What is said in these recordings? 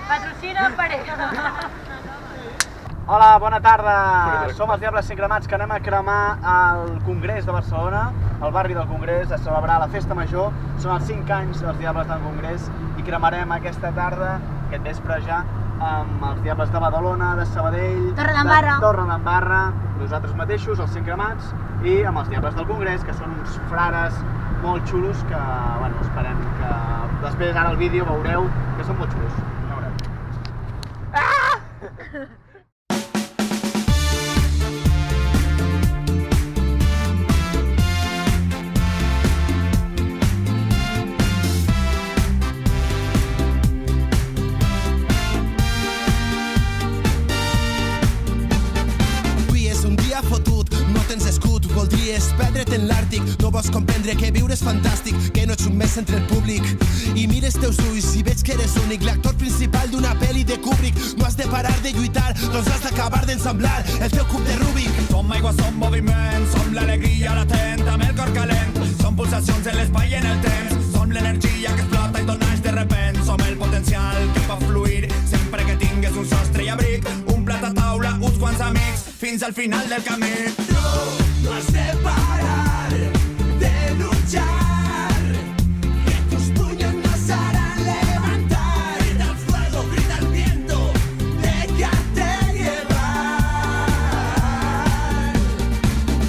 Patrocina Parella. Hola, bona tarda. Som els Diables Sincremats que anem a cremar al Congrés de Barcelona, al barri del Congrés, a celebrar la festa major. Són els 5 anys dels Diables del Congrés i cremarem aquesta tarda, aquest vespre ja, amb els Diables de Badalona, de Sabadell, de Torredembarra, nosaltres mateixos, els Sincremats, i amb els Diables del Congrés, que són uns frares molt xulos que, bueno, esperem que després ara el vídeo veureu que són molt xulos. Ja veureu. Ah! Fotut, no tens escut, voldries perdre't en l'Àrtic, no vols comprendre que viure és fantàstic, que no ets un mes entre el públic i mires teus ulls i veig que eres únic, l'actor principal d'una pel·li de Kubrick. No has de parar de lluitar, doncs has d'acabar d'ensamblar el teu cub de Rubik. Som aigua, som moviment, som l'alegria latent amb el cor calent, som pulsacions en l'espai i en el temps, som l'energia que explota i tot naix de repent, som el potencial que pot fluir sempre que tingues un sostre i abric, un plat a taula, uns quants amics, fins al final del camí. No has de parar de luchar, que tus puños nos harán levantar. Grita el fuego, grita el viento, déjate llevar.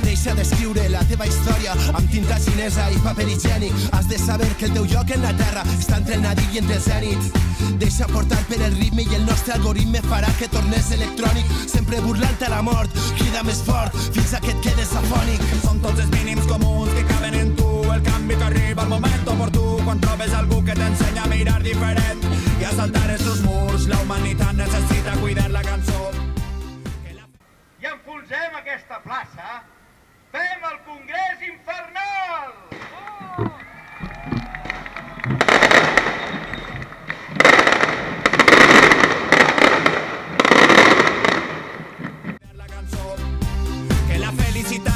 Deixa d'escriure la teva història amb tinta xinesa i paper higiènic. Has de saber que el teu lloc en la terra està entre el nadiu i entre el zènit. Deixa portar per el ritme i el nostre algoritme farà que tornes electrònic, sempre burlant a la mort, crida més fort fins a que et quedes afònic. Són tots els mínims comuns que caben en tu, el canvi que arriba al moment oportú, quan trobes algú que t'ensenya a mirar diferent i a saltar estos murs. La humanitat necessita cuidar la cançó. I enfonsem aquesta plaça, fem el Congrés Infernal!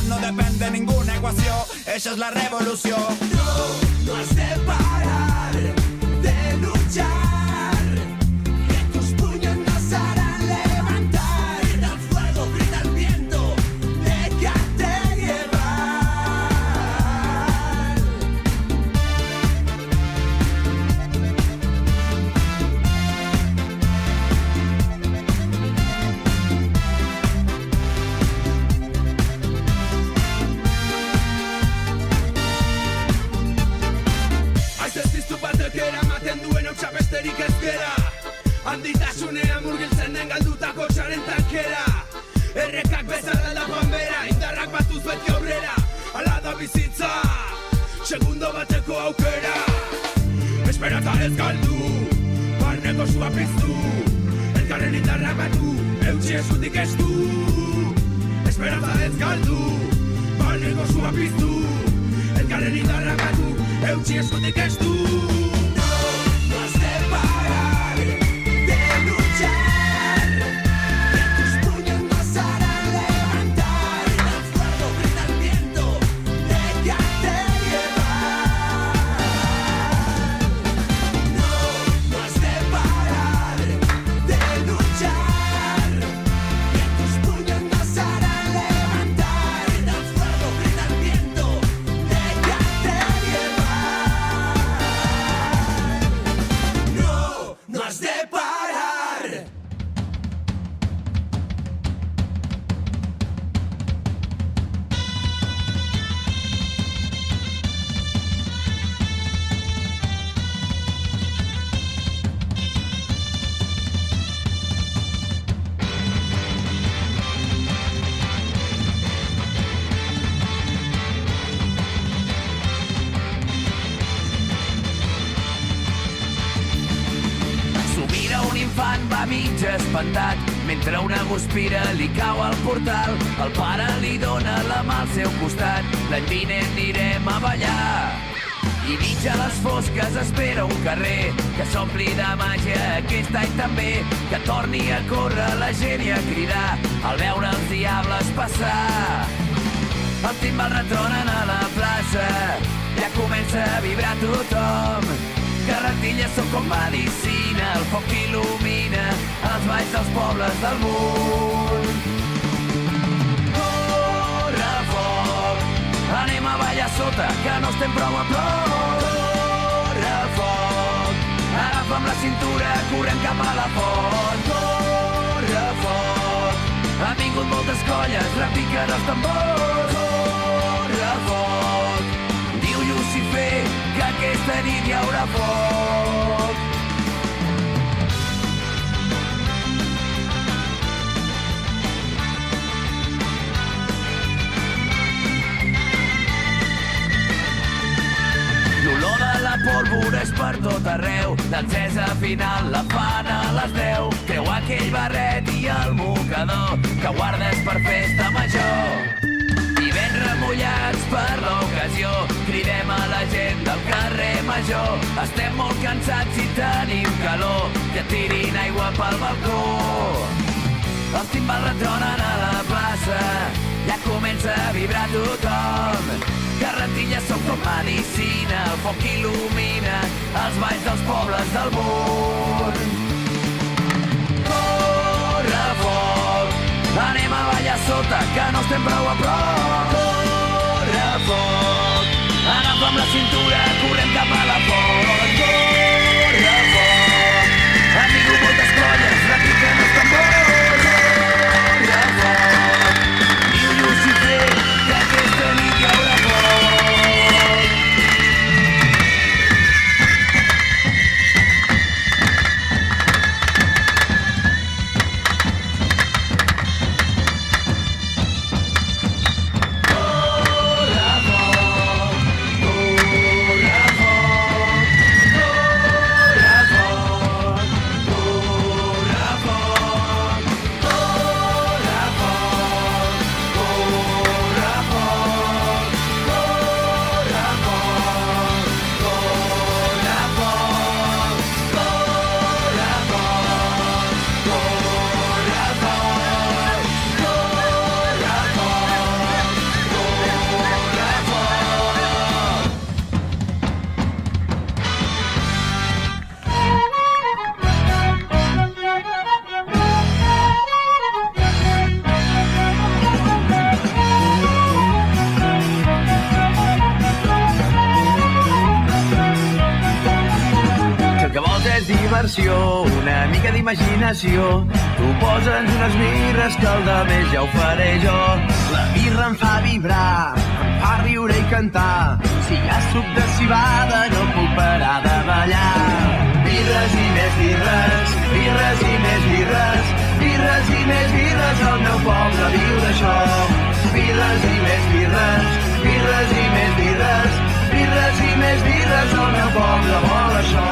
No depèn de ninguna equació, eixa és la revolució. No has de parar de luchar, que tus puños nos harán levantar. Grita el fuego, grita el viento, déjate llevar. Besterik ez gera, handitasunean murgiltzen den galdutako txaren tankera. Errekak bezala da joan bera, indarrak batuz beti aurrera. Ala da bizitza, segundo bateko aukera. Espera eta ez galdu, barneko sua piztu, elkarren indarrak batu, eutxi esutik ez du. Espera eta ez galdu, barneko sua piztu, elkarren indarrak batu, eutxi esutik ez du. Parar de luchar, que tus puños nos harán levantar. Grita el fuego, grita el viento, déjate llevar. No has de parar de luchar, que tus puños nos harán levantar. Grita el fuego, grita el viento, déjate llevar. No has de parar. Un infant va mig espantat mentre una guspira li cau al portal. El pare li dona la mà al seu costat. L'any vinent anirem a ballar. I mig a les fosques espera un carrer que s'ompli de màgia aquest any també, que torni a córrer la gent i a cridar al veure els diables passar. Els timbals retronen a la plaça, ja comença a vibrar tothom, que carretilles són com medicina, el foc il·lumina els balls dels pobles del món. Corre foc, anem a ballar sota, que no estem prou a prop. Corre foc, agafa'm la cintura, correm cap a la font. Corre foc, han vingut moltes colles, repiquen els tambors. Corre foc, diu Lucifer que aquesta nit hi haurà foc. L'olor de la pólvora és per tot arreu, l'encesa final la fan a les 10. Treu aquell barret i el mocador que guardes per festa major. I ben remullats per l'ocasió, cridem a la gent del carrer Major. Estem molt cansats i tenim calor, que tirin aigua pel balcó. Els timbals retronen a la plaça, ja comença a vibrar tothom. Carretilles són com medicina, el foc il·lumina els balls dels pobles del món. Corre foc, anem a ballar sota, que no estem prou a prop. Corre foc, agafa'm la cintura, correm cap a la font. Corre foc, han vingut moltes colles, repiquen els tambors. Corre foc, diu Lucifer que aquesta nit hi haurà foc. Una mica d'imaginació, tu posa'ns unes birres que el de més ja ho faré jo. La birra em fa vibrar, em fa riure i cantar. Si hi ha suc de civada no puc parar de ballar. Birres i més birres, birres i més birres, birres i més birres, el meu poble viu d'això. Birres i més birres, birres i més birres, birres i més birres, el meu poble vol això.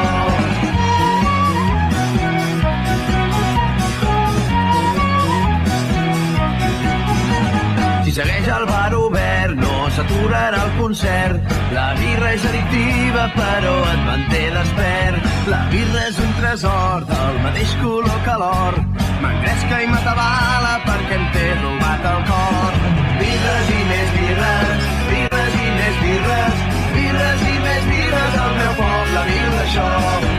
Si segueix el bar obert, no s'aturarà el concert. La birra és addictiva, però et manté despert. La birra és un tresor del mateix color que l'or. M'engresca i m'atabala perquè em té robat el cor. Birres i més birres, birres i més birres, birres i més birres, el meu poble viu d'això.